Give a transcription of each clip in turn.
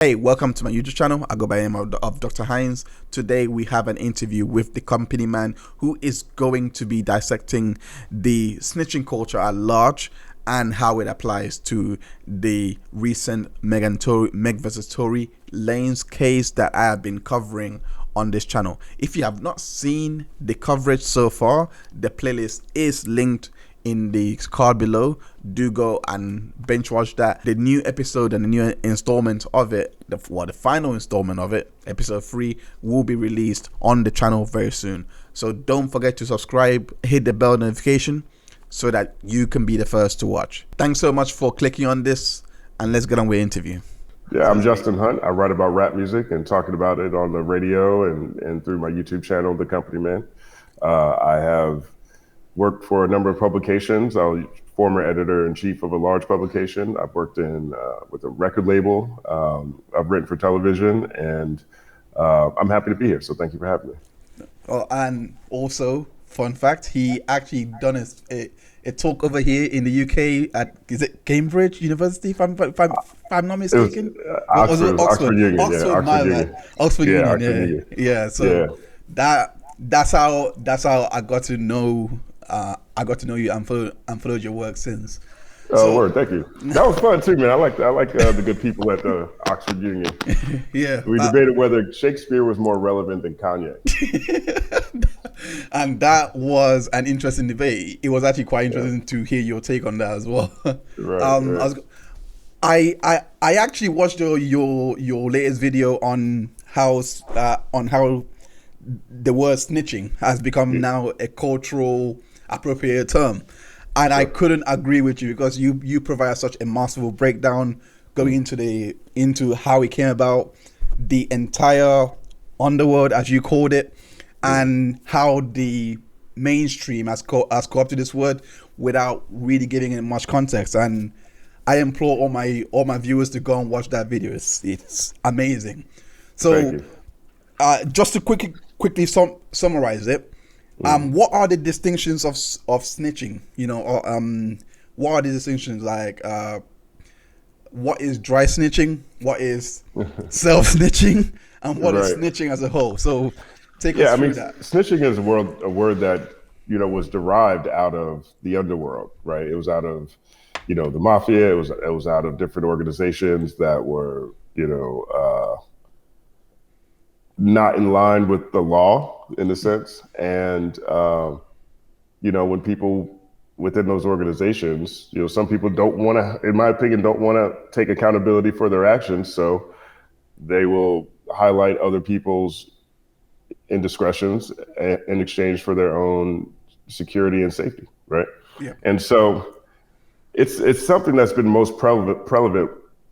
Hey, welcome to my YouTube channel. I go by the name of Dr. Heinz. Today we have an interview with the company man who is going to be dissecting the snitching culture at large and how it applies to the recent Meg versus Tory Lanez case that I have been covering on this channel. If you have not seen the coverage so far, the playlist is linked in the card below. Do go and bench watch that. The new episode and the new installment of it, the final installment of it, episode 3, will be released on the channel very soon. So don't forget to subscribe, hit the bell notification so that you can be the first to watch. Thanks so much for clicking on this, and let's get on with the interview. Yeah, I'm Justin Hunt. I write about rap music and talking about it on the radio and through my YouTube channel, The Company Man. I have worked for a number of publications. I was former editor-in-chief of a large publication. I've worked with a record label. I've written for television, and I'm happy to be here. So thank you for having me. Oh, and also, fun fact, he actually done a talk over here in the UK at, is it Cambridge University, if I'm not mistaken? Oxford Union. Oxford Union. Yeah. So that's how I got to know. I got to know you and followed your work since. Oh, word! Thank you. That was fun too, man. I like the good people at the Oxford Union. Yeah, we debated whether Shakespeare was more relevant than Kanye. And that was an interesting debate. It was actually quite interesting to hear your take on that as well. Right. I actually watched your latest video on how the word snitching has become now a cultural appropriate term, and I couldn't agree with you, because you provide such a masterful breakdown going into how it came about, the entire underworld, as you called it, and how the mainstream has co-opted this word without really giving it much context. And I implore all my viewers to go and watch that video. It's amazing. So just to quickly summarize it, what are the distinctions of snitching? What are the distinctions, like what is dry snitching, what is self snitching, and what is snitching as a whole? So take us through that. Snitching is a word that was derived out of the underworld, right? It was out of the mafia. It was out of different organizations that were not in line with the law, in a sense. And when people within those organizations, some people don't want to, in my opinion, don't want to take accountability for their actions, so they will highlight other people's indiscretions in exchange for their own security and safety, right? Yeah. And so it's something that's been most prevalent,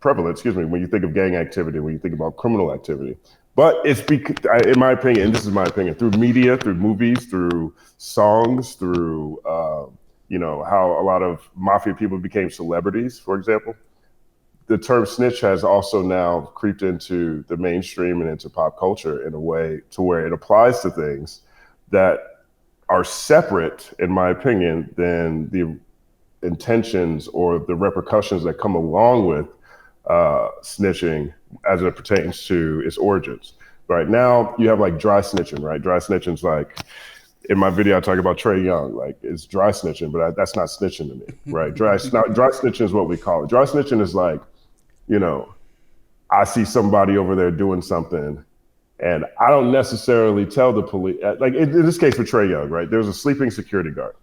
when you think of gang activity, when you think about criminal activity. But it's in my opinion, and this is my opinion, through media, through movies, through songs, through how a lot of mafia people became celebrities, for example. The term snitch has also now creeped into the mainstream and into pop culture in a way to where it applies to things that are separate, in my opinion, than the intentions or the repercussions that come along with snitching as it pertains to its origins. Right now, you have like dry snitching, right? Dry snitching's like, in my video, I talk about Trey Young, like it's dry snitching, but that's not snitching to me, right? Dry snitching is what we call it. Dry snitching is like, I see somebody over there doing something, and I don't necessarily tell the police. Like in this case for Trey Young, right? There was a sleeping security guard.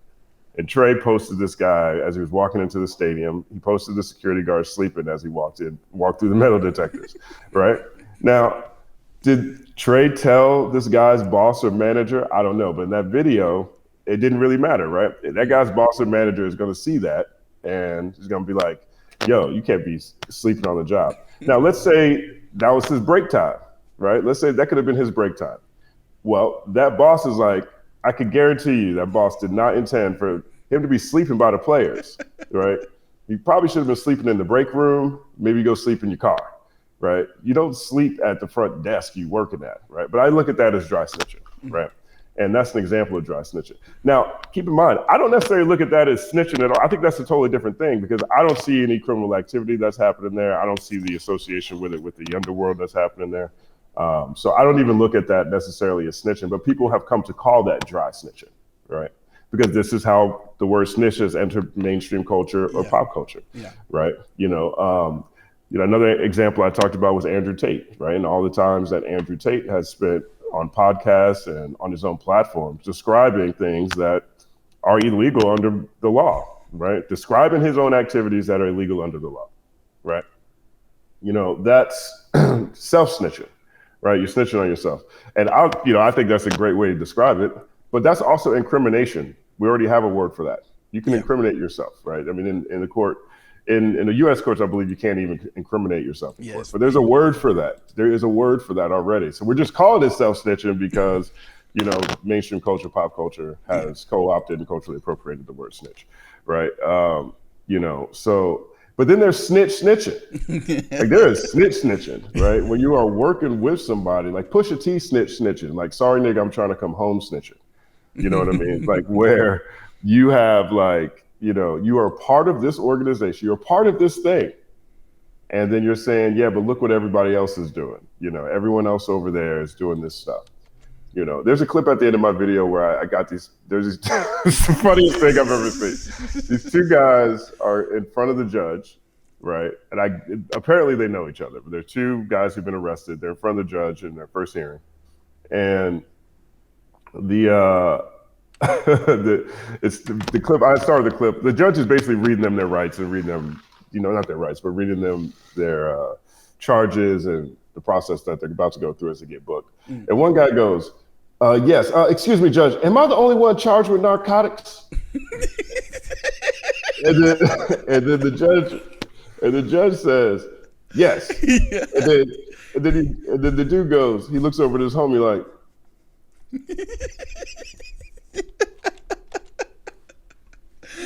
And Trey posted this guy as he was walking into the stadium. He posted the security guard sleeping as he walked through the metal detectors, right? Now, did Trey tell this guy's boss or manager? I don't know, but in that video, it didn't really matter, right? That guy's boss or manager is going to see that, and he's going to be like, yo, you can't be sleeping on the job. Now, let's say that was his break time, right? Let's say that could have been his break time. Well, that boss is like, I could guarantee you that boss did not intend for him to be sleeping by the players, right? He probably should have been sleeping in the break room, maybe go sleep in your car, right? You don't sleep at the front desk you working at, right? But I look at that as dry snitching, right? And that's an example of dry snitching. Now, keep in mind, I don't necessarily look at that as snitching at all. I think that's a totally different thing because I don't see any criminal activity that's happening there. I don't see the association with it with the underworld that's happening there. So I don't even look at that necessarily as snitching, but people have come to call that dry snitching, right? Because this is how the word snitch has entered mainstream culture or pop culture, right? Another example I talked about was Andrew Tate, right? And all the times that Andrew Tate has spent on podcasts and on his own platforms describing things that are illegal under the law, right? Describing his own activities that are illegal under the law, right? That's self-snitching, right? You're snitching on yourself. And I think that's a great way to describe it, but that's also incrimination. We already have a word for that. You can incriminate yourself, right? I mean, in the court, in the U.S. courts, I believe you can't even incriminate yourself in court. But there's a word for that. There is a word for that already. So we're just calling it self-snitching because, mainstream culture, pop culture has co-opted and culturally appropriated the word snitch, right? But then there's snitching. Like there is snitching, right? When you are working with somebody, like Pusha T snitching, like sorry nigga, I'm trying to come home snitching. You know what I mean? Like where you have you are part of this organization, you're part of this thing. And then you're saying, yeah, but look what everybody else is doing. Everyone else over there is doing this stuff. There's a clip at the end of my video where I got there's these, it's the funniest thing I've ever seen. These two guys are in front of the judge, right? And apparently they know each other, but they're two guys who've been arrested. They're in front of the judge in their first hearing. And it's the clip. I started the clip. The judge is basically reading them their rights and reading them, not their rights, but reading them their charges and the process that they're about to go through as they get booked. And one guy goes, "Yes, excuse me, judge. Am I the only one charged with narcotics?" and then the judge says, "Yes." And then the dude goes. He looks over at his homie like.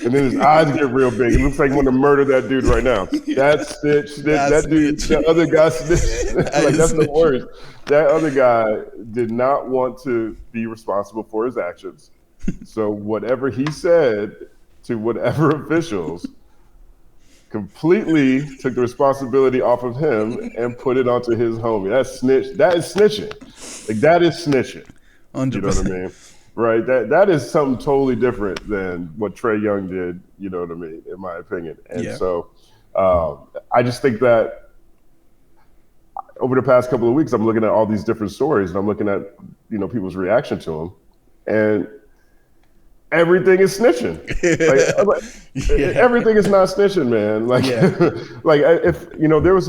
And then his eyes get real big. It looks like he want to murder that dude right now. That's snitch. That dude, that other guy snitch. Like that's the worst. That other guy did not want to be responsible for his actions. So whatever he said to whatever officials completely took the responsibility off of him and put it onto his homie. That's snitch. That is snitching. Like that is snitching. 100%. You know what I mean? Right. That is something totally different than what Trey Young did, you know what I mean, in my opinion. And so I just think that over the past couple of weeks, I'm looking at all these different stories and I'm looking at, people's reaction to them. And everything is snitching. Everything is not snitching, man. There was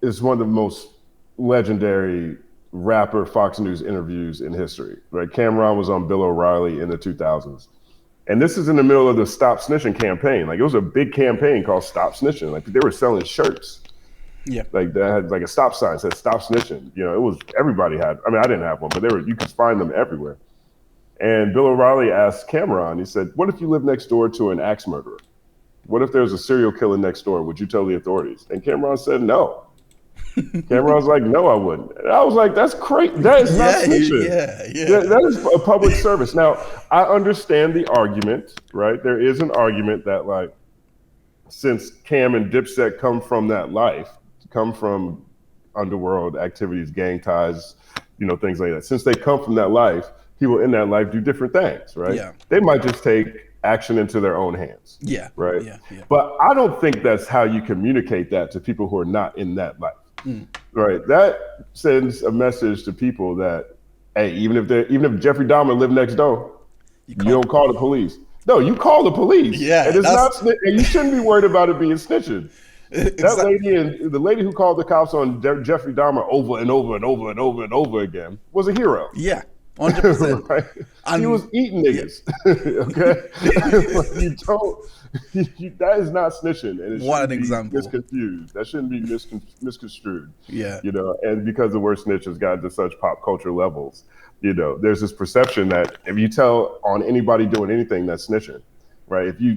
it's one of the most legendary rapper Fox News interviews in history, right? Cameron was on Bill O'Reilly in the 2000s. And this is in the middle of the Stop Snitching campaign. Like it was a big campaign called Stop Snitching. Like they were selling shirts. Yeah. Like that had like a stop sign that said Stop Snitching. It was, everybody had, I didn't have one, but you could find them everywhere. And Bill O'Reilly asked Cameron, he said, what if you live next door to an axe murderer? What if there's a serial killer next door? Would you tell the authorities? And Cameron said, no. Cameron was like, no, I wouldn't. And I was like, that's crazy. That is not snitching. That is a public service. Now, I understand the argument, right? There is an argument that, like, since Cam and Dipset come from that life, come from underworld activities, gang ties, things like that. Since they come from that life, people in that life do different things, right? Yeah. They might just take action into their own hands. Yeah. Right. Yeah. But I don't think that's how you communicate that to people who are not in that life. Right. That sends a message to people that, hey, even if Jeffrey Dahmer lived next door, you don't call the police. No, you call the police. Yeah. And it's not, and you shouldn't be worried about it being snitching. That lady and the lady who called the cops on Jeffrey Dahmer over and over and over and over and over again was a hero. Yeah. 100%. Right? He was eating niggas. Okay. That is not snitching. And what an example. Misconfused. That shouldn't be misconstrued. Yeah. And because the word snitch has gotten to such pop culture levels, there's this perception that if you tell on anybody doing anything, that's snitching. Right. If you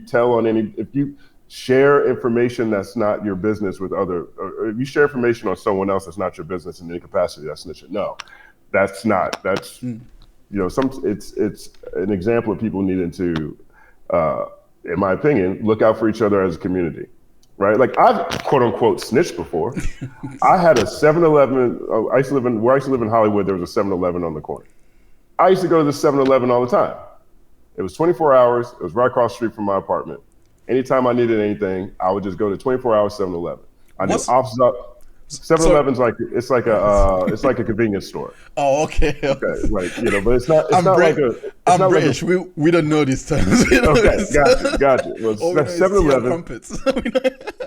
share information that's not your business with or if you share information on someone else that's not your business in any capacity, that's snitching. No. That's not. That's it's an example of people needing to, in my opinion, look out for each other as a community, right? Like I've quote unquote snitched before. I had a 7-Eleven. I used to live in Hollywood. There was a 7-Eleven on the corner. I used to go to the 7-Eleven all the time. It was 24 hours. It was right across the street from my apartment. Anytime I needed anything, I would just go to 24-hour 7-Eleven. I knew officers. 7-Eleven's like it's like a convenience store. Oh, okay. Okay, right. But it's not. I'm British. We don't know these terms. Okay, gotcha. Well, 7-Eleven.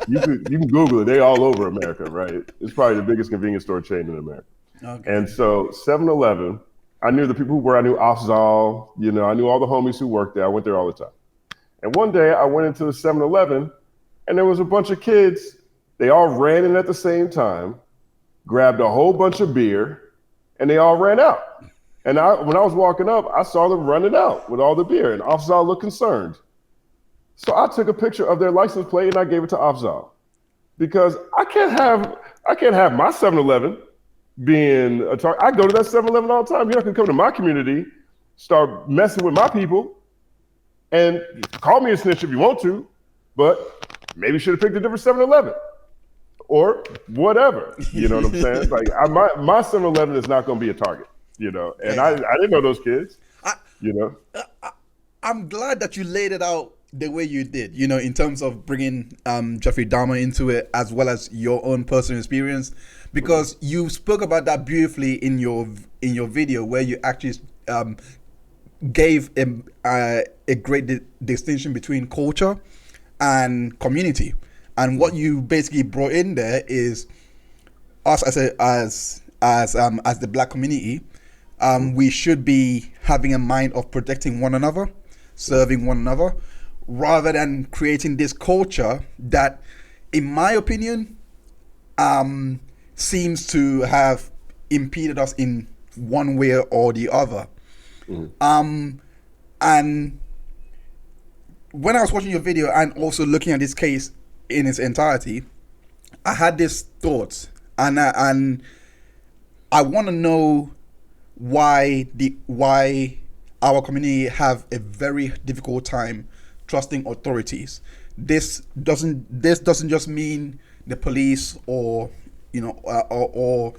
you can Google it. They all over America, right? It's probably the biggest convenience store chain in America. Okay. And so 7-Eleven, I knew the people who were. I knew Afzal. I knew all the homies who worked there. I went there all the time. And one day I went into the 7-Eleven, and there was a bunch of kids. They all ran in at the same time, grabbed a whole bunch of beer, and they all ran out. And when I was walking up, I saw them running out with all the beer, and Afzal looked concerned. So I took a picture of their license plate and I gave it to Afzal, because I can't have my 7-Eleven being a target. I go to that 7-Eleven all the time. You can come to my community, start messing with my people, and call me a snitch if you want to, but maybe you should have picked a different 7-Eleven. Or whatever, you know what I'm saying? Like my 7-Eleven is not going to be a target, And I didn't know those kids, I'm glad that you laid it out the way you did, in terms of bringing Jeffrey Dahmer into it, as well as your own personal experience, because you spoke about that beautifully in your video, where you actually gave a great distinction between culture and community. And what you basically brought in there is us as the Black community. We should be having a mind of protecting one another, serving one another, rather than creating this culture that, in my opinion, seems to have impeded us in one way or the other. And when I was watching your video and also looking at this case in its entirety, I had this thought, and I want to know why our community have a very difficult time trusting authorities. This doesn't just mean the police or or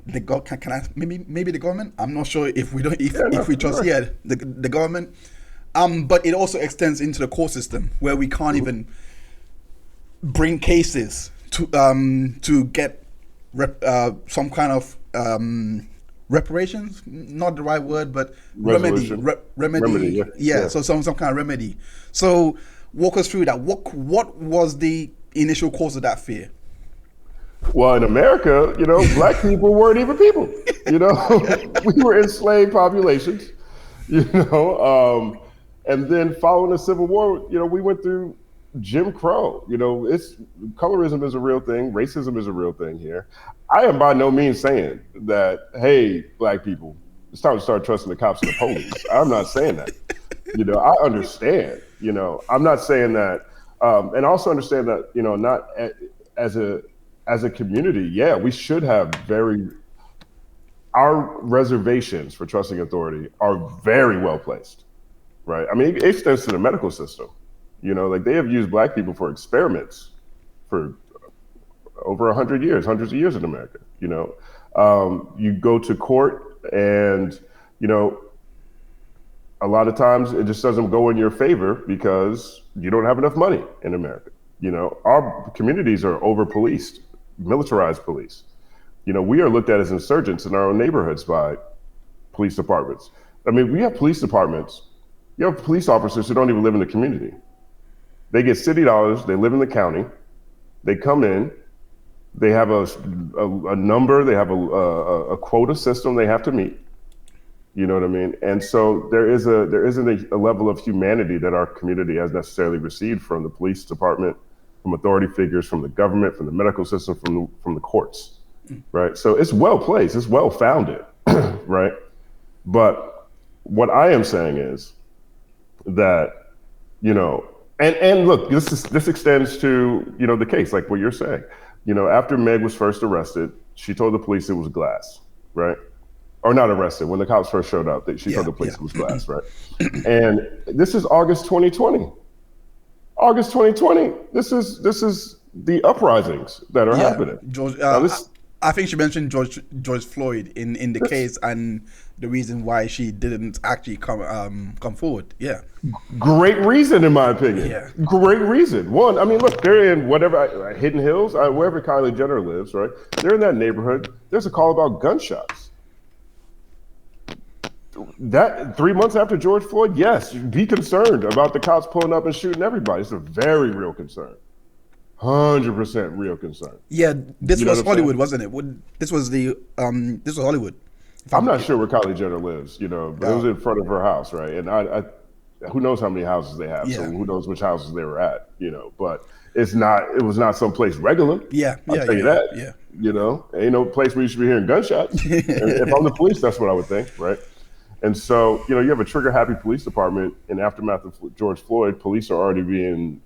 the can I maybe the government. I'm not sure if we trust the government. But it also extends into the court system, where we can't even bring cases to get some kind of reparations, not the right word, but remedy. Yeah. So some kind of remedy. So walk us through that. What was the initial cause of that fear? Well, in America, Black people weren't even people. We were enslaved populations. And then following the Civil War, we went through Jim Crow. It's colorism is a real thing. Racism is a real thing here. I am by no means saying that, hey, Black people, it's time to start trusting the cops and the police. I'm not saying that. I understand. I'm not saying that, and also understand that, not as a community, yeah, we should have our reservations for trusting authority are very well placed. Right. I mean, it extends to the medical system. Like they have used Black people for experiments for over 100 years, hundreds of years in America. You go to court and, a lot of times it just doesn't go in your favor because you don't have enough money in America. Our communities are over policed, militarized police. We are looked at as insurgents in our own neighborhoods by police departments. I mean, we have police departments. You have police officers who don't even live in the community. They get city dollars, they live in the county, they come in, they have a number, they have a quota system they have to meet. You know what I mean? And so there isn't a level of humanity that our community has necessarily received from the police department, from authority figures, from the government, from the medical system, from the courts, right? So it's well placed, it's well founded, right? But what I am saying is that, and look, this extends to, the case, like what you're saying. After Meg was first arrested, she told the police it was glass, right? or not arrested, when the cops first showed up, she thought the place was glass, right? And this is August 2020. August 2020. This is the uprisings that are happening. George, I think she mentioned George Floyd in the case and the reason why she didn't actually come forward. Yeah. Great reason, in my opinion. Yeah. Great reason. One, I mean, look, they're in whatever, Hidden Hills, wherever Kylie Jenner lives, right? They're in that neighborhood. There's a call about gunshots. That 3 months after George Floyd, yes, be concerned about the cops pulling up and shooting everybody. It's a very real concern. 100% real concern. Yeah, this was Hollywood, wasn't it? This was Hollywood. I'm not sure where Kylie Jenner lives, but it was in front of her house, right? And I who knows how many houses they have, so who knows which houses they were at, but it was not someplace regular. I'll tell you that. Yeah. Ain't no place where you should be hearing gunshots. If I'm the police, that's what I would think, right? And so, you have a trigger-happy police department. In aftermath of George Floyd, police are already being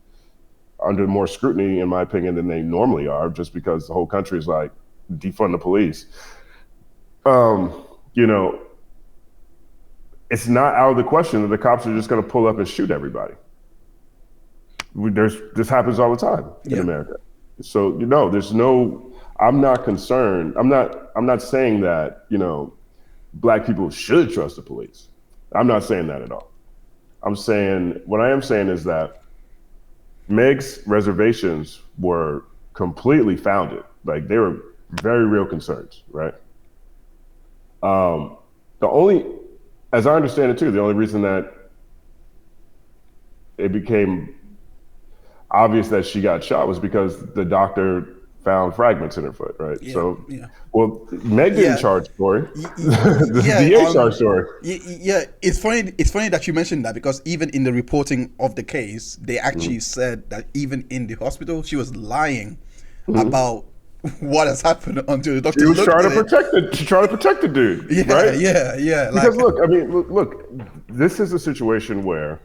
under more scrutiny, in my opinion, than they normally are, just because the whole country is like, defund the police. It's not out of the question that the cops are just going to pull up and shoot everybody. This happens all the time in America. So, I'm not concerned. I'm not saying that, Black people should trust the police. I'm not saying that at all. What I am saying is that Meg's reservations were completely founded. Like, they were very real concerns, right? As I understand it too, the only reason that it became obvious that she got shot was because the doctor found fragments in her foot, right? Meg didn't charge Tory. The DA charged Tory. Yeah, it's funny that you mentioned that, because even in the reporting of the case, they actually said that even in the hospital, she was lying about what has happened until the doctor was trying to protect the dude, right? Yeah. Because look, this is a situation where,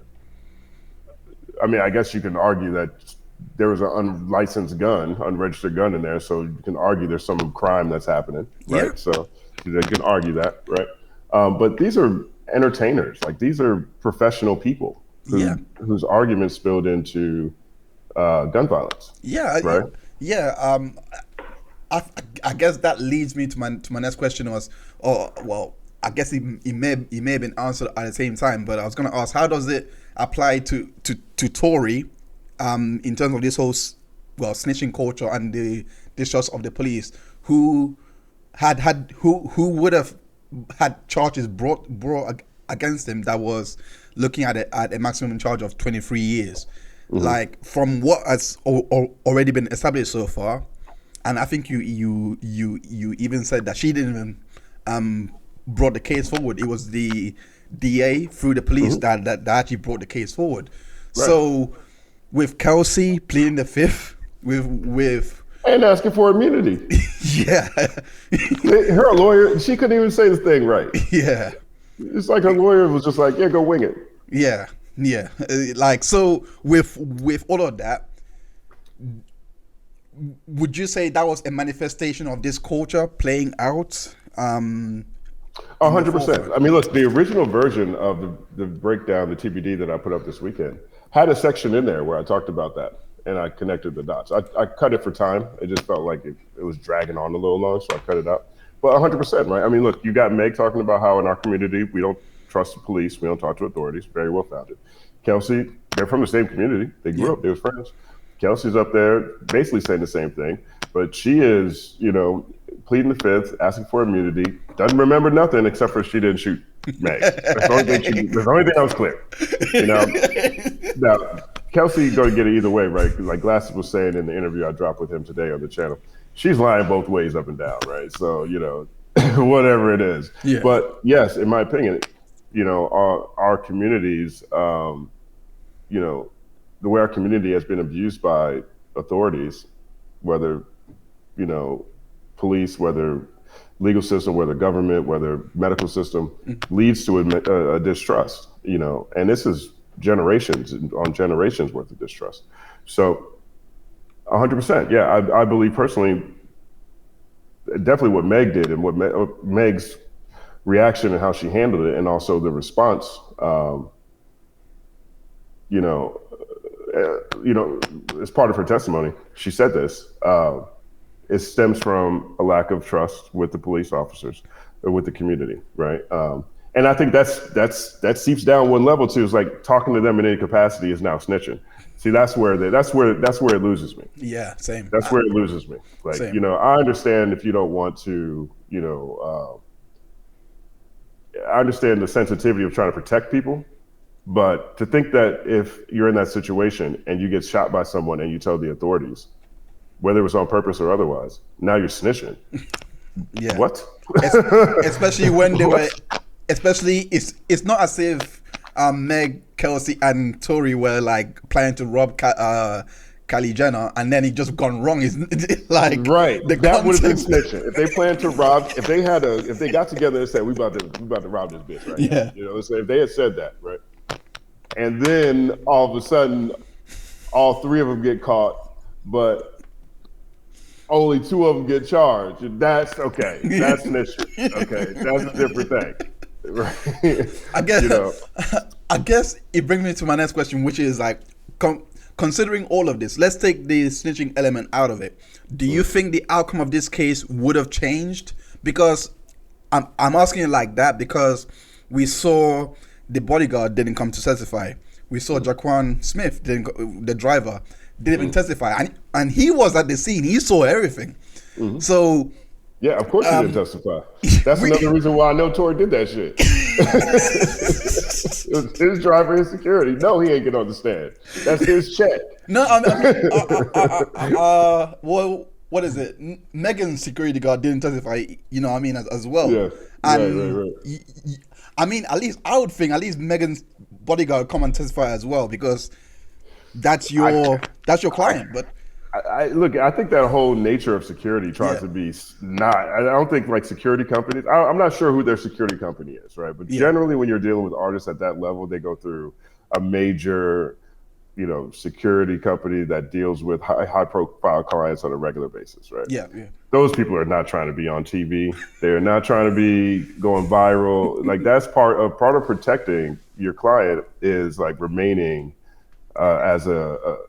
I guess you can argue that there was an unregistered gun in there, so you can argue there's some crime that's happening, right? Yeah. So they can argue that, right? But these are entertainers, like these are professional people whose arguments spilled into gun violence. Yeah, right. I guess that leads me to my next question I guess it may have been answered at the same time, but I was going to ask, how does it apply to Tory in terms of this whole snitching culture and the distrust of the police, who would have had charges brought against him that was looking at a maximum charge of 23 years. Like, from what has already been established so far, and I think you even said that she didn't even brought the case forward. It was the DA through the police that actually brought the case forward. Right. So with Kelsey pleading the fifth, with and asking for immunity. Her lawyer, she couldn't even say the thing right. Yeah. It's like her lawyer was just like, go wing it. Yeah. Like, so with all of that, would you say that was a manifestation of this culture playing out? 100%. Look, the original version of the breakdown, the TBD that I put up this weekend, had a section in there where I talked about that, and I connected the dots. I cut it for time. It just felt like it was dragging on a little long, so I cut it out. But 100%, right? Look, you got Meg talking about how in our community, we don't trust the police, we don't talk to authorities, very well founded. Kelsey, they're from the same community. They grew up, they were friends. Kelsey's up there basically saying the same thing, but she is, pleading the fifth, asking for immunity, doesn't remember nothing except for she didn't shoot Meg. That's the only thing that was clear. Now, Kelsey going to get it either way, right? Like Glasses was saying in the interview I dropped with him today on the channel, she's lying both ways up and down, right? So, whatever it is. Yeah. But yes, in my opinion, our communities, the way our community has been abused by authorities, whether, police, whether legal system, whether government, whether medical system, leads to a distrust, and this is generations on generations worth of distrust. So 100%. Yeah, I believe personally, definitely what Meg did and what Meg's reaction and how she handled it, and also the response. You know, as part of her testimony, she said this. It stems from a lack of trust with the police officers or with the community, right? And I think that seeps down one level too. It's like talking to them in any capacity is now snitching. See, that's where it loses me. Yeah, same. That's where it loses me. Like, same. you know, I understand if you don't want to, I understand the sensitivity of trying to protect people, but to think that if you're in that situation and you get shot by someone and you tell the authorities, whether it was on purpose or otherwise, now you're snitching. Yeah. What? Especially when they were, especially it's not as if Meg, Kelsey, and Tory were like planning to rob Kylie Jenner, and then it just gone wrong. Is like right? That would have been content. snitching. If they planned to rob, if they got together and said we about to rob this bitch, right? Yeah. You know, so if they had said that, right, and then all of a sudden, all three of them get caught, but only two of them get charged. That's okay. That's snitching. Okay, that's a different thing. Right. I guess. You know. I guess it brings me to my next question, which is like, considering all of this, let's take the snitching element out of it. Do you think the outcome of this case would have changed? Because I'm asking it like that because we saw the bodyguard didn't come to testify. We saw Jaquan Smith, the driver, didn't even testify, and he was at the scene. He saw everything. So. Yeah, of course he didn't testify. That's another reason why I know Tory did that shit. It was his driver and security. No, he ain't get on the stand. That's his check. No, well, what is it? Megan's security guard didn't testify. You know what I mean, as well. Yeah, and right. I mean, at least I would think Megan's bodyguard come and testify as well because that's your client. But look, I think that whole nature of security tries to be not. I don't think like security companies. I'm not sure who their security company is, right? But generally, when you're dealing with artists at that level, they go through a major, security company that deals with high profile clients on a regular basis, right? Yeah. Those people are not trying to be on TV. They're not trying to be going viral. Like that's part of protecting your client is like remaining as a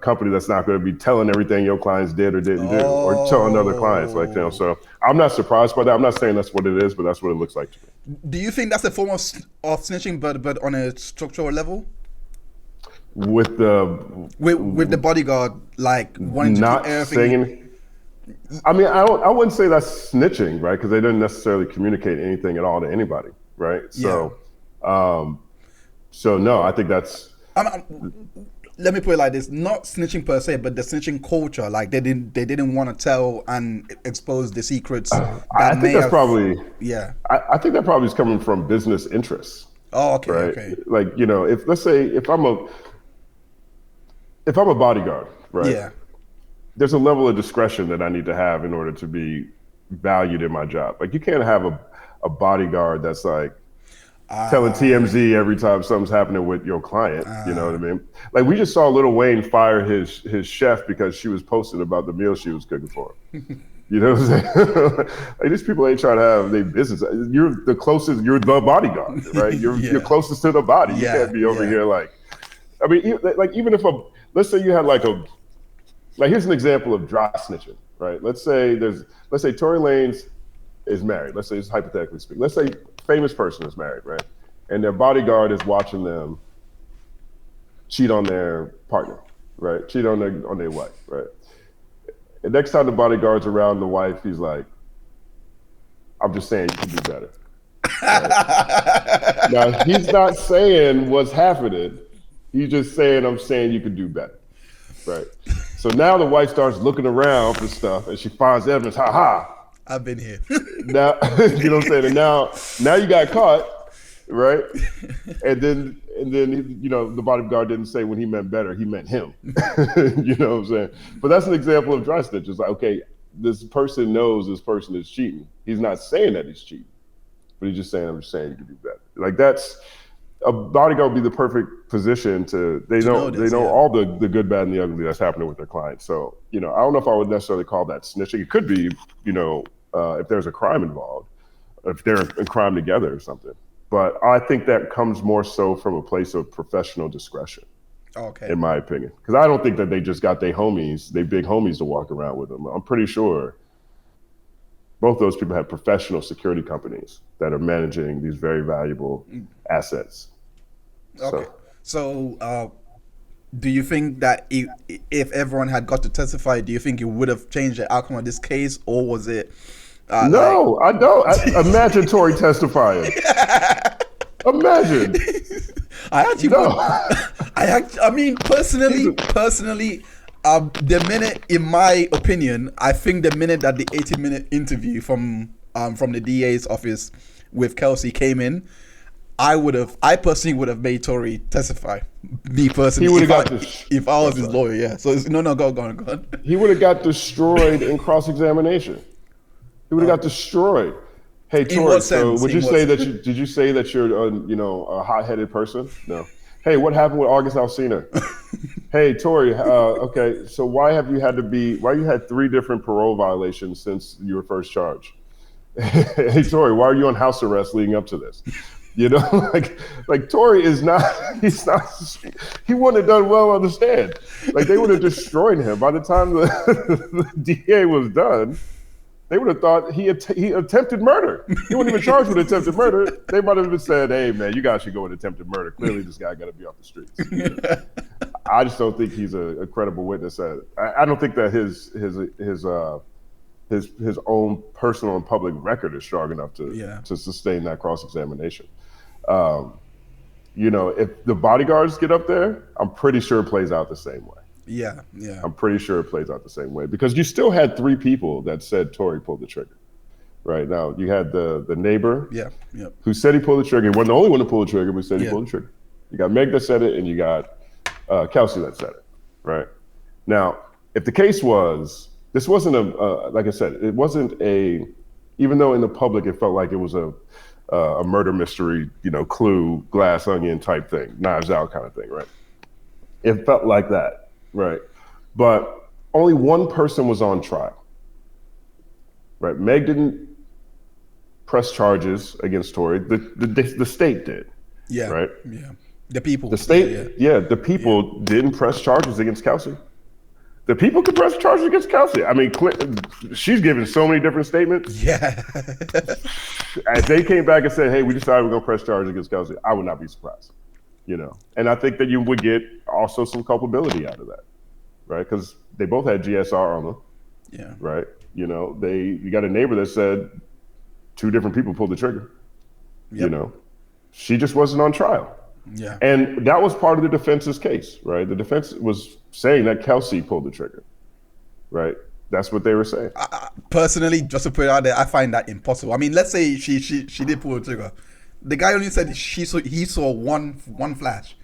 company that's not going to be telling everything your clients did or didn't do, or telling other clients, So I'm not surprised by that. I'm not saying that's what it is, but that's what it looks like to me. Do you think that's a form of snitching, but on a structural level? With the bodyguard, like wanting to not keep everything. Saying, I mean, I wouldn't say that's snitching, right? Because they didn't necessarily communicate anything at all to anybody, right? So, so no, I think that's. Let me put it like this: not snitching per se, but the snitching culture. Like they didn't want to tell and expose the secrets. I think that's probably. Yeah. I think that probably is coming from business interests. Oh, okay, right? Okay. Like if let's say if I'm a bodyguard, right? Yeah. There's a level of discretion that I need to have in order to be valued in my job. Like you can't have a bodyguard that's like telling TMZ every time something's happening with your client. You know what I mean? Like we just saw Lil Wayne fire his chef because she was posting about the meal she was cooking for him. You know what I'm saying? Like these people ain't trying to have their business. You're the closest. You're the bodyguard, right? You're closest to the body. You can't be over here like. I mean, like even if let's say you had like here's an example of dry snitching, right? Let's say Tory Lanez is married. Let's say it's hypothetically speaking. Let's say famous person is married, right? And their bodyguard is watching them cheat on their partner, right? Cheat on their wife, right? And next time the bodyguard's around the wife, he's like, I'm just saying you can do better. Right? Now, he's not saying what's happening. He's just saying, I'm saying you can do better. Right. So now the wife starts looking around for stuff and she finds evidence. Ha ha. I've been here. Now, you know what I'm saying? And now you got caught. Right. And then, the bodyguard didn't say when he meant better, he meant him. You know what I'm saying? But that's an example of dry snitch. It's like, okay, this person knows this person is cheating. He's not saying that he's cheating, but he's just saying, I'm just saying you can do better. Like that's, a bodyguard would be the perfect position they know all the good, bad, and the ugly that's happening with their clients. So, I don't know if I would necessarily call that snitching. It could be, if there's a crime involved. if they're in crime together or something. But I think that comes more so from a place of professional discretion, Okay. in my opinion. Because I don't think that they just got their big homies to walk around with them. I'm pretty sure both those people have professional security companies that are managing these very valuable assets. Okay. So, do you think that if everyone had got to testify, do you think it would have changed the outcome of this case, or was it? No, I don't. Imagine Tory testifying. Imagine. I actually, No. I mean, personally, the minute, in my opinion, I think the minute that the 80-minute interview from the DA's office with Kelsey came in, I personally would have made Tory testify. Me personally, if I was his lawyer, yeah. So go on. He would have got destroyed in cross-examination. He would have got destroyed. Hey, Tory, so did you say that you're a hot-headed person? No. Hey, what happened with August Alsina? Hey, Tory, okay, so why you had 3 different parole violations since you were first charged? Hey, Tory, why are you on house arrest leading up to this? Like Tory is not, he wouldn't have done well on the stand. Like, they would have destroyed him. By the time the DA was done, they would have thought he attempted murder. He wasn't even charged with attempted murder. They might have even said, hey, man, you guys should go with attempted murder. Clearly, this guy got to be off the streets. I just don't think he's a credible witness. I don't think that his own personal and public record is strong enough to sustain that cross-examination. If the bodyguards get up there, I'm pretty sure it plays out the same way. Yeah. I'm pretty sure it plays out the same way because you still had 3 people that said Tory pulled the trigger. Right now, you had the neighbor, who said he pulled the trigger. He wasn't the only one to pull the trigger, but he said he pulled the trigger. You got Meg that said it, and you got Kelsey that said it. Right now, if the case was, this wasn't like I said, it wasn't even though in the public it felt like it was a murder mystery, Clue, Glass Onion type thing, Knives Out kind of thing, right? It felt like that. Right. But only one person was on trial. Right. Meg didn't press charges against Tory. The state did. Yeah. Right. Yeah. The people. The state. The people didn't press charges against Kelsey. The people could press charges against Kelsey. I mean, she's given so many different statements. Yeah. As they came back and said, hey, we decided we're going to press charges against Kelsey, I would not be surprised. And I think that you would get also some culpability out of that, right? Because they both had GSR on them. Yeah. Right. You got a neighbor that said 2 different people pulled the trigger. Yep. She just wasn't on trial. Yeah. And that was part of the defense's case, right? The defense was saying that Kelsey pulled the trigger, right? That's what they were saying. Personally, just to put it out there, I find that impossible. I mean, let's say she did pull the trigger. The guy only said he saw one flash.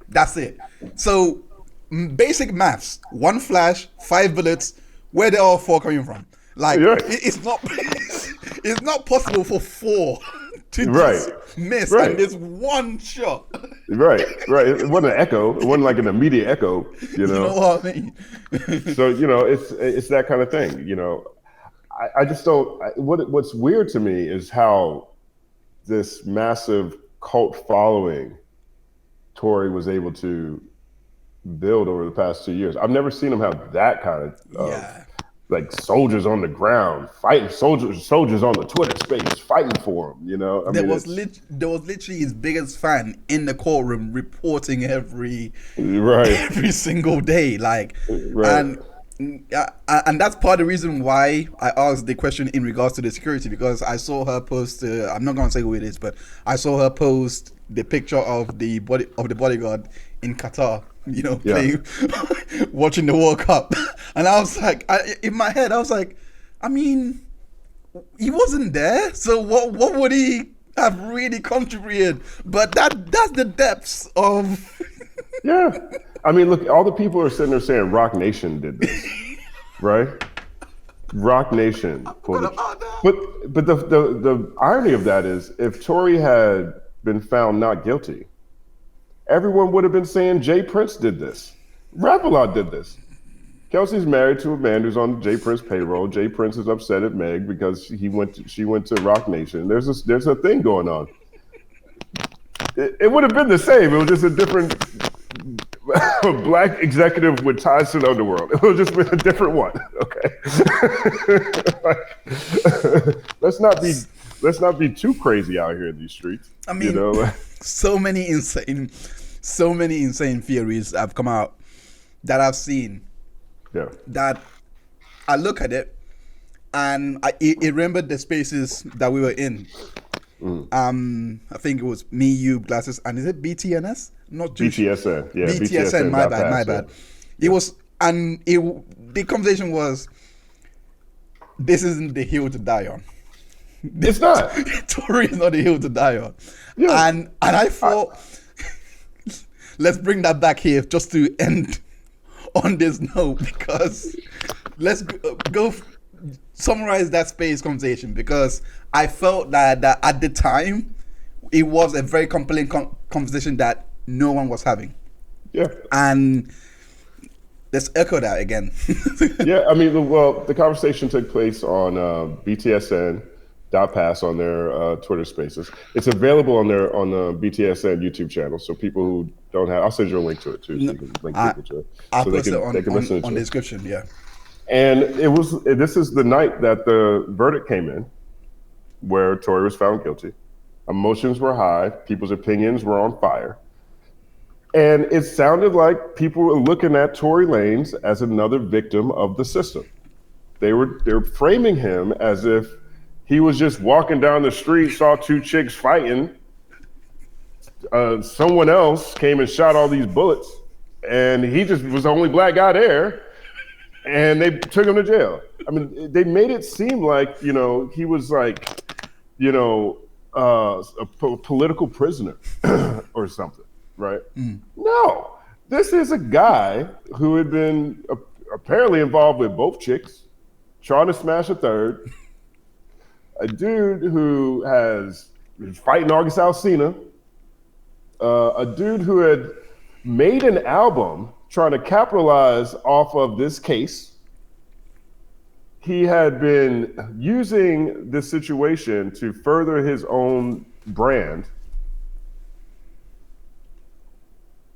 That's it. So basic maths: 1 flash, 5 bullets. Where they all 4 coming from? Like it's not possible for 4 to just miss and there's 1 shot. Right. It wasn't an echo. It wasn't like an immediate echo. You know what I mean? So it's that kind of thing. I just don't. What's weird to me is how this massive cult following Tory was able to build over the past 2 years. I've never seen him have that kind of like soldiers on the ground fighting, soldiers on the Twitter space fighting for him. There was literally his biggest fan in the courtroom reporting every single day, and that's part of the reason why I asked the question in regards to the security, because I saw her post. I'm not gonna say who it is, but I saw her post the picture of the bodyguard in Qatar, playing, watching the World Cup, and I was like, in my head, I was like, I mean, he wasn't there, so what would he have really contributed? But that's the depths of. Yeah. I mean, look, all the people are sitting there saying Rock Nation did this, right? Rock Nation. But the irony of that is, if Tory had been found not guilty, everyone would have been saying Jay Prince did this, Rap-A-Lot did this. Kelsey's married to a man who's on Jay Prince payroll. Jay Prince is upset at Meg because she went to Rock Nation. There's a thing going on. It would have been the same. It was just a different black executive with ties to the underworld. It would just been a different one. Okay. Let's not be too crazy out here in these streets. I mean, so many insane theories have come out that I've seen. Yeah. That I look at it and it remembered the spaces that we were in. I think it was me, you, Glasses, and is it BTNS? Not BTSN. Yeah, BTSN. My bad. It was, and the conversation was, this isn't the hill to die on. It's not. Tory is not the hill to die on. Yeah. And I thought, let's bring that back here just to end on this note, because let's go summarize that space conversation, because I felt that at the time it was a very compelling conversation that no one was having. Yeah. And let's echo that again. Yeah, I mean, the conversation took place on BTSN.pass on their Twitter Spaces. It's available on the BTSN YouTube channel, so people who don't have, I'll send you a link to it too, so you can link people to it. I'll post it on the description, yeah. And this is the night that the verdict came in, where Tory was found guilty. Emotions were high, people's opinions were on fire. And it sounded like people were looking at Tory Lanez as another victim of the system. They were framing him as if he was just walking down the street, saw two chicks fighting. Someone else came and shot all these bullets, and he just was the only black guy there, and they took him to jail. I mean, they made it seem like, he was like, a political prisoner or something, right? No, this is a guy who had been apparently involved with both chicks, trying to smash a third, a dude who was fighting August Alsina, a dude who had made an album trying to capitalize off of this case. He had been using this situation to further his own brand.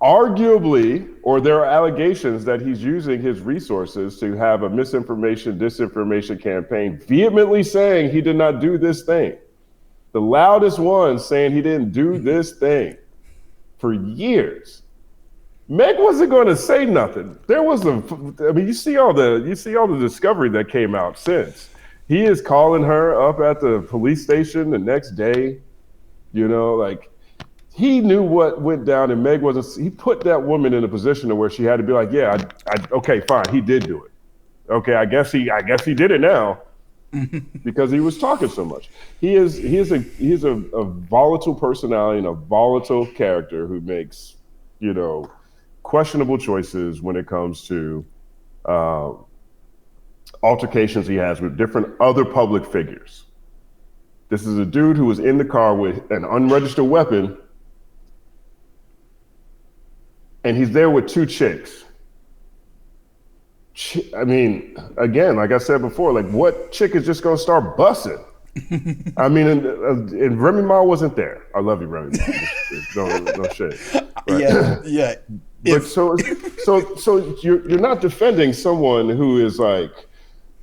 Arguably, or there are allegations that he's using his resources to have a misinformation, disinformation campaign, vehemently saying he did not do this thing. The loudest one saying he didn't do this thing for years. Meg wasn't going to say nothing. You see all the discovery that came out since. He is calling her up at the police station the next day, he knew what went down, and Meg he put that woman in a position where she had to be like, yeah, okay, fine, he did do it. Okay, I guess he did it now because he was talking so much. He is a volatile personality and a volatile character who makes, questionable choices when it comes to altercations he has with different other public figures. This is a dude who was in the car with an unregistered weapon, and he's there with two chicks. I mean, again, like I said before, what chick is just gonna start busting? I mean, and Remy Ma wasn't there. I love you, Remy Ma. No shit. Right? Yeah. But so you're not defending someone who is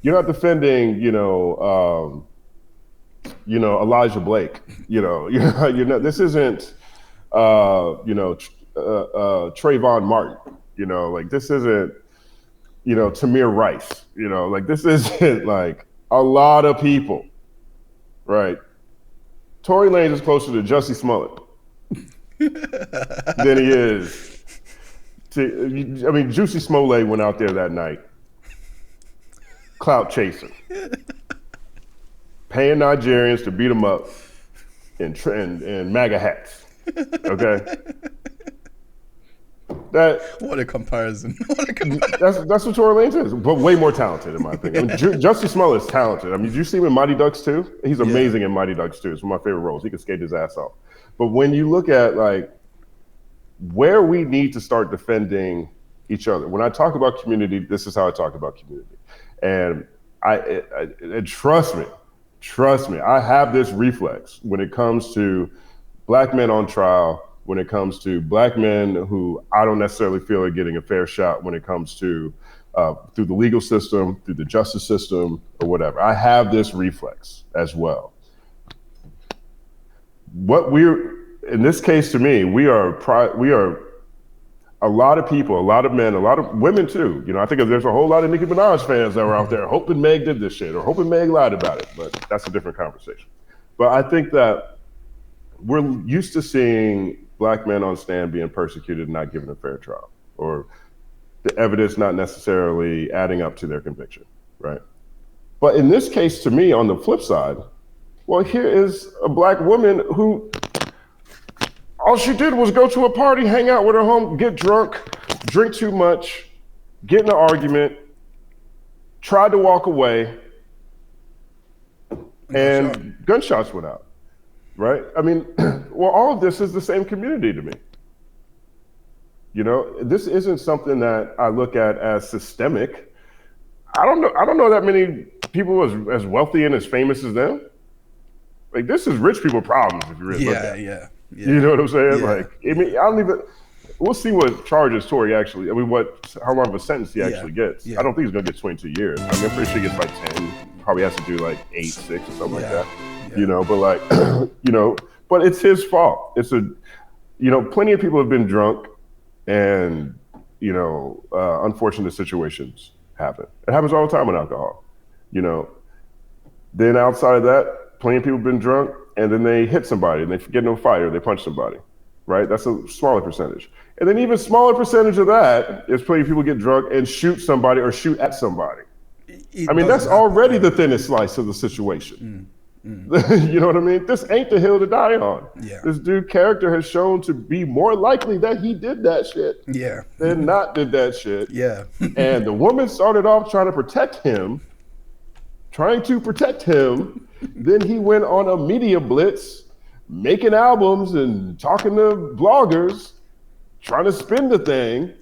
you're not defending, Elijah Blake. You're not. This isn't, Trayvon Martin. This isn't, Tamir Rice. This isn't a lot of people. Right. Tory Lanez is closer to Jussie Smollett than he is. Juicy Smollett went out there that night, clout chasing, paying Nigerians to beat him up in MAGA hats. Okay. What a comparison. That's what Tory Lanez is, but way more talented in my opinion. Jussie Smollett is talented. Did you see him in Mighty Ducks 2? He's amazing in Mighty Ducks 2. It's one of my favorite roles. He can skate his ass off. But when you look at where we need to start defending, each other. When I talk about community, this is how I talk about community. And and trust me, I have this reflex when it comes to Black men on trial, when it comes to Black men who I don't necessarily feel are getting a fair shot when it comes to through the legal system, through the justice system, or whatever. I have this reflex as well. What we're, in this case to me, we are a lot of people, a lot of men, a lot of women too. You know, I think there's a whole lot of Nicki Minaj fans that were out there hoping Meg did this shit or hoping Meg lied about it, but that's a different conversation. But I think that we're used to seeing Black men on stand being persecuted and not given a fair trial, or the evidence not necessarily adding up to their conviction, right? But in this case, to me, on the flip side, well, here is a Black woman who all she did was go to a party, hang out with her home, get drunk, drink too much, get in an argument, tried to walk away, and gunshots went out, right? I mean, well, all of this is the same community to me. You know, this isn't something that I look at as systemic. I don't know that many people as wealthy and as famous as them. Like, this is rich people problems if you really look at it. Yeah. You know what I'm saying? Yeah. Like, I mean, I don't even. We'll see what charges Tory actually. I mean, how long of a sentence he actually gets. Yeah. I don't think he's gonna get 22 years. I mean, I'm pretty sure he gets like 10. Probably has to do like 8, 6, or something like that. Yeah. You know, but like, you know, but it's his fault. It's you know, plenty of people have been drunk, and you know, unfortunate situations happen. It happens all the time with alcohol. You know, then outside of that, plenty of people have been drunk, and then they hit somebody, and they get into a fight, or they punch somebody, right? That's a smaller percentage. And then even smaller percentage of that is plenty of people get drunk and shoot somebody or shoot at somebody. I mean, that's already the thinnest slice of the situation. You know what I mean? This ain't the hill to die on. Yeah. This dude character has shown to be more likely that he did that shit than not did that shit. Yeah. And the woman started off trying to protect him. Then he went on a media blitz, making albums and talking to bloggers, trying to spin the thing,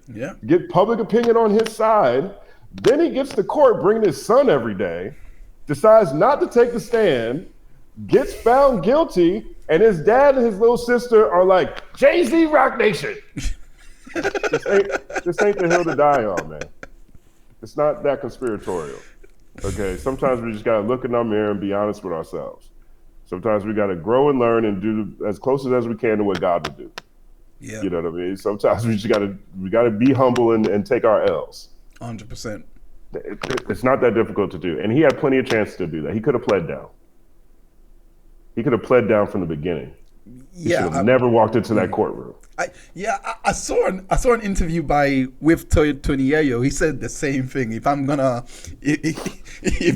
get public opinion on his side. Then he gets to court bringing his son every day, decides not to take the stand, gets found guilty, and his dad and his little sister are like, Jay-Z Rock Nation. This ain't the hill to die on, man. It's not that conspiratorial. Okay, sometimes we just gotta look in our mirror and be honest with ourselves. Sometimes we gotta grow and learn and do as close as we can to what God would do. Yeah. You know what I mean? Sometimes we just gotta be humble and take our L's. 100%. It's not that difficult to do. And he had plenty of chances to do that. He could have pled down. He could have pled down from the beginning. He should have never walked into that courtroom. I saw an interview with Tony Yayo. He said the same thing. If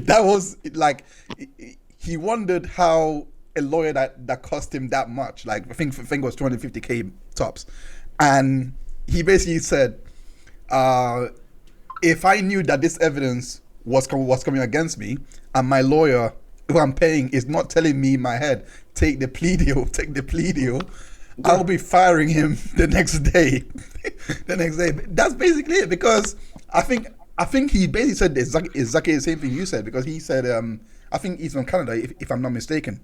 that was like, he wondered how a lawyer that cost him that much. Like I think it was $250K tops, and he basically said, if I knew that this evidence was coming against me, and my lawyer who I'm paying is not telling me in my head, take the plea deal, I'll be firing him the next day. That's basically it, because I think he basically said exactly the same thing you said, because he said, I think he's from Canada, if I'm not mistaken.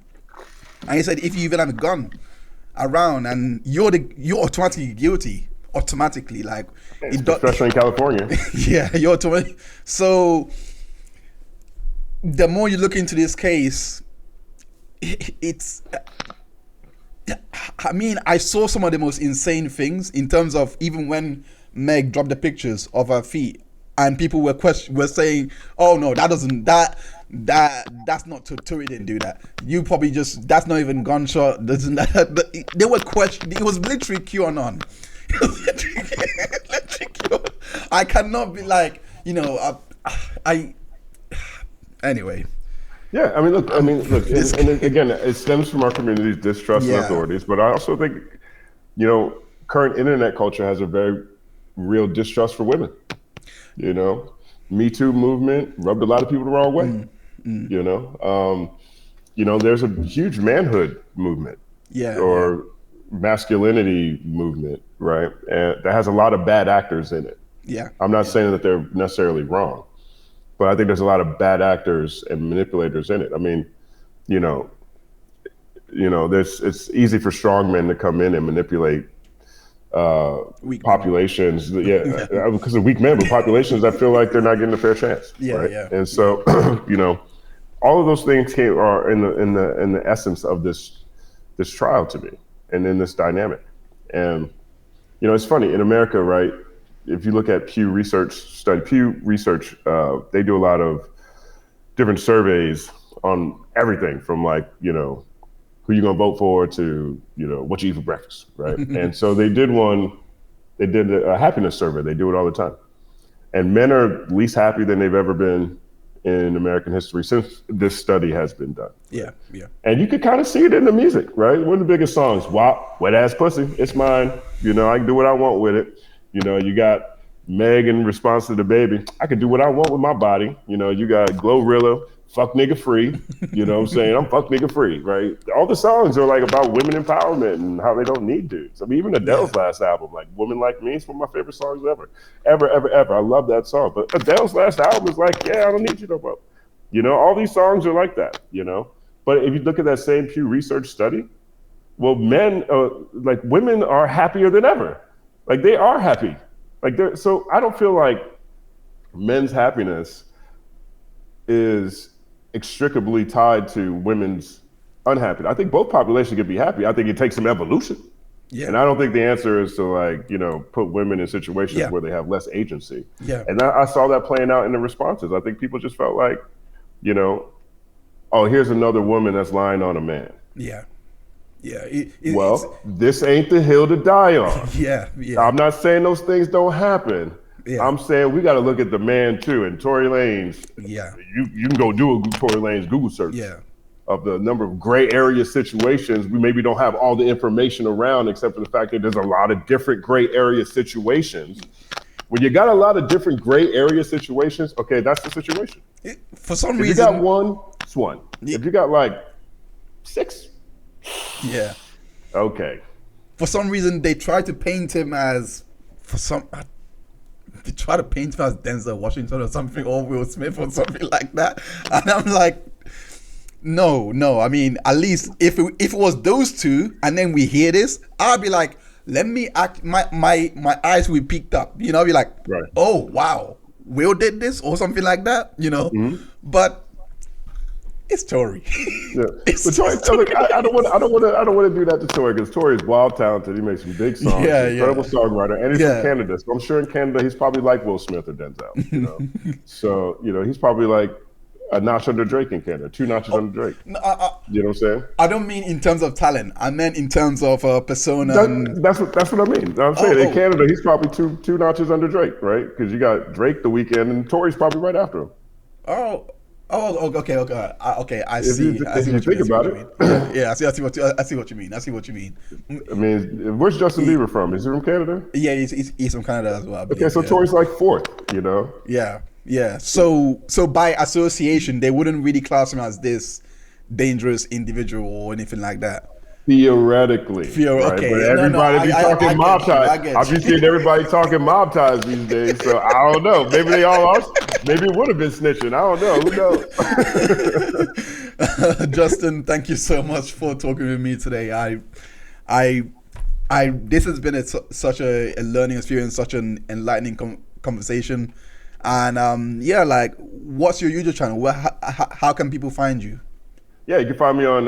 And he said, if you even have a gun around and you're automatically guilty, automatically, like, especially in California. Yeah, you're automatically. So the more you look into this case, it's, I mean, I saw some of the most insane things in terms of even when Meg dropped the pictures of her feet, and people were saying, "Oh no, that's not Tory didn't do that. You probably that's not even gunshot." Doesn't that?" They were questioning. It was literally QAnon. I cannot be like, you know, anyway. Yeah, I mean, look, and again, it stems from our community's distrust in authorities, but I also think, you know, current internet culture has a very real distrust for women. You know, Me Too movement rubbed a lot of people the wrong way. You know, there's a huge manhood movement, or masculinity movement, right? And that has a lot of bad actors in it. Yeah. I'm not saying that they're necessarily wrong, but I think there's a lot of bad actors and manipulators in it. I mean, you know, it's easy for strong men to come in and manipulate Weak men. populations. Yeah, Yeah. because of weak men, but populations that feel like they're not getting a fair chance, Yeah, right? yeah. And so, all of those things are in the essence of this trial to me, and in this dynamic. And it's funny in America, right? If you look at Pew Research, they do a lot of different surveys on everything from like, who you gonna vote for to, what you eat for breakfast, right? And so they did a happiness survey. They do it all the time. And men are least happy than they've ever been in American history since this study has been done. Yeah, yeah. And you could kind of see it in the music, right? One of the biggest songs, WAP, Wet Ass Pussy, it's mine. I can do what I want with it. You got Meg in response to the baby, I can do what I want with my body. You got Glorilla, fuck nigga free. You know what I'm saying? I'm fuck nigga free, right? All the songs are like about women empowerment and how they don't need dudes. I mean, even Adele's last album, like Woman Like Me, is one of my favorite songs ever. Ever. I love that song. But Adele's last album is like, yeah, I don't need you no more. All these songs are like that, But if you look at that same Pew Research study, well, women are happier than ever. Like they are happy. So I don't feel like men's happiness is inextricably tied to women's unhappiness. I think both populations can be happy. I think it takes some evolution. Yeah. And I don't think the answer is to put women in situations where they have less agency. Yeah. And I saw that playing out in the responses. I think people just felt like, oh, here's another woman that's lying on a man. Yeah. Yeah. This ain't the hill to die on. Yeah. I'm not saying those things don't happen. Yeah. I'm saying we got to look at the man too. And Tory Lanez. Yeah. You can go do a Tory Lanez Google search. Yeah. Of the number of gray area situations we maybe don't have all the information around, except for the fact that there's a lot of different gray area situations. When you got a lot of different gray area situations, okay, that's the situation. For some reason, if you got one, it's one. Yeah. If you got like 6, yeah, okay. For some reason, they try to paint him as they try to paint him as Denzel Washington or something, or Will Smith or something like that, and I'm like, no. I mean, at least if it was those two, and then we hear this, I'll be like, let me act. My eyes will be picked up. I'll be like, right. Oh wow, Will did this or something like that. Mm-hmm. But it's Tory. Yeah. But Tory, look, I don't want to do that to Tory, because Tory is wild talented. He makes some big songs. Yeah, incredible songwriter, and he's from Canada. So I'm sure in Canada he's probably like Will Smith or Denzel. So he's probably like a notch under Drake in Canada, 2 notches under Drake. No, you know what I'm saying? I don't mean in terms of talent. I meant in terms of persona. That's what I mean. I'm saying in Canada he's probably two notches under Drake, right? Because you got Drake The Weeknd, and Tory's probly right after him. Okay. I see what you think about it. Yeah, I see what you mean. I mean, where's Justin Bieber from? Is he from Canada? Yeah, he's from Canada as well. Okay, so Tory's like 4th. Yeah. So by association, they wouldn't really class him as this dangerous individual or anything like that. Theoretically, right? Okay. But everybody be talking mob ties. I've been seeing everybody talking mob ties these days, so I don't know. Maybe they all are. Maybe it would have been snitching. I don't know. Who knows? Justin, thank you so much for talking with me today. This has been such a learning experience, such an enlightening conversation. And what's your YouTube channel? How can people find you? Yeah, you can find me on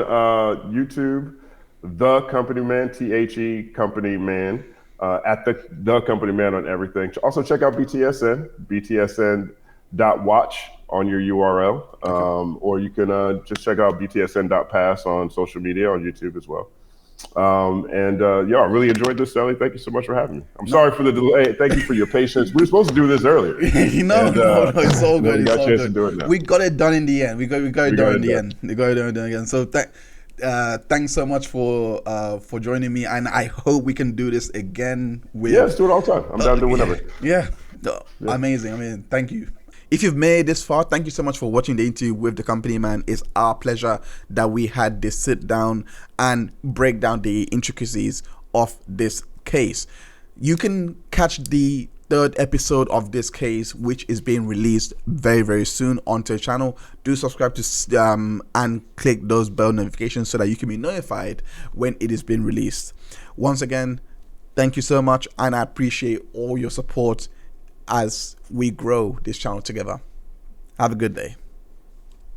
YouTube. The Company Man, THE Company Man, at the Company Man on everything. Also check out btsn.watch on your URL, or you can just check out btsn.pass on social media on YouTube as well. I really enjoyed this, Sally. Thank you so much for having me. I'm sorry for the delay. Thank you for your patience. We were supposed to do this earlier. No, it's all good. We got a chance to do it now. We got it done in the end. We got it done in the end. We got it done again. So thanks so much for joining me, and I hope we can do this again. Let's do it all the time. I'm down to do whenever. Yeah. Amazing. I mean, thank you. If you've made it this far, thank you so much for watching the interview with the Company Man. It's our pleasure that we had this sit down and break down the intricacies of this case. You can catch the third episode of this case, which is being released very, very soon onto the channel. Do subscribe to and click those bell notifications so that you can be notified when it is being released. Once again, thank you so much, and I appreciate all your support as we grow this channel together. Have a good day.